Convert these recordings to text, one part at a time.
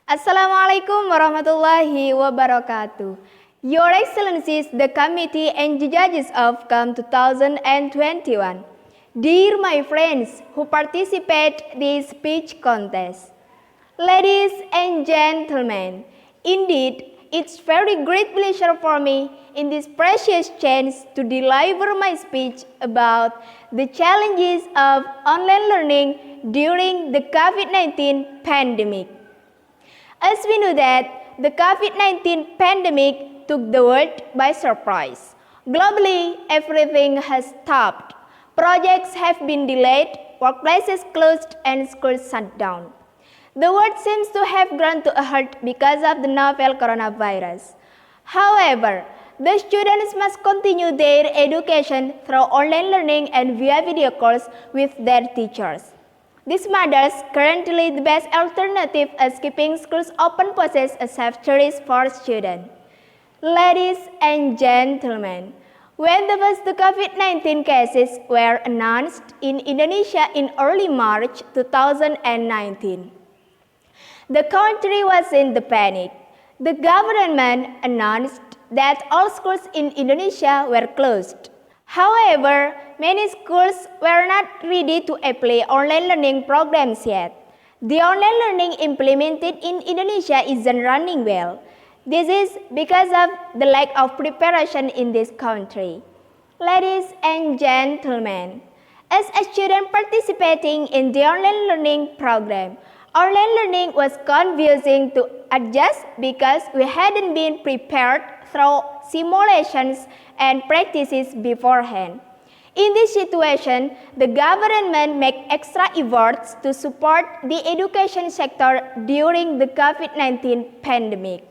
Assalamualaikum warahmatullahi wabarakatuh. Your Excellencies, the committee and judges of CAM 2021. Dear my friends who participate this speech contest. Ladies and gentlemen, indeed, it's very great pleasure for me in this precious chance to deliver my speech about the challenges of online learning during the COVID-19 pandemic. As we know that the COVID-19 pandemic took the world by surprise. Globally, everything has stopped. Projects have been delayed, workplaces closed, and schools shut down. The world seems to have grown to a halt because of the novel coronavirus. However, the students must continue their education through online learning and via video calls with their teachers. This models currently the best alternative as keeping schools open poses a safe choice for students. Ladies and gentlemen, when the first COVID-19 cases were announced in Indonesia in early March 2019, the country was in the panic. The government announced that all schools in Indonesia were closed. However, many schools were not ready to apply online learning programs yet. The online learning implemented in Indonesia isn't running well. This is because of the lack of preparation in this country. Ladies and gentlemen, as a student participating in the online learning program, online learning was confusing to adjust because we hadn't been prepared through simulations and practices beforehand. In this situation, the government made extra efforts to support the education sector during the COVID-19 pandemic.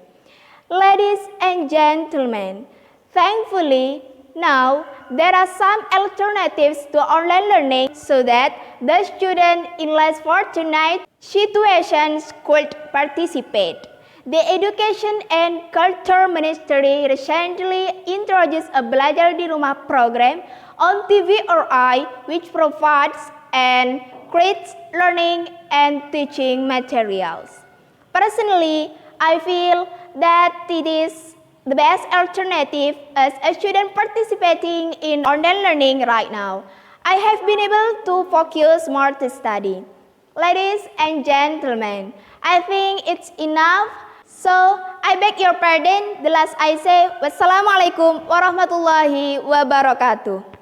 Ladies and gentlemen, thankfully, now there are some alternatives to online learning so that the students in less fortunate situations could participate. The Education and Culture Ministry recently introduced a Belajar di Rumah program on TVRI which provides and creates learning and teaching materials. Personally, I feel that it is the best alternative as a student participating in online learning right now. I have been able to focus more to study. Ladies and gentlemen, I think it's enough. So, I beg your pardon, the last I say, wassalamualaikum warahmatullahi wabarakatuh.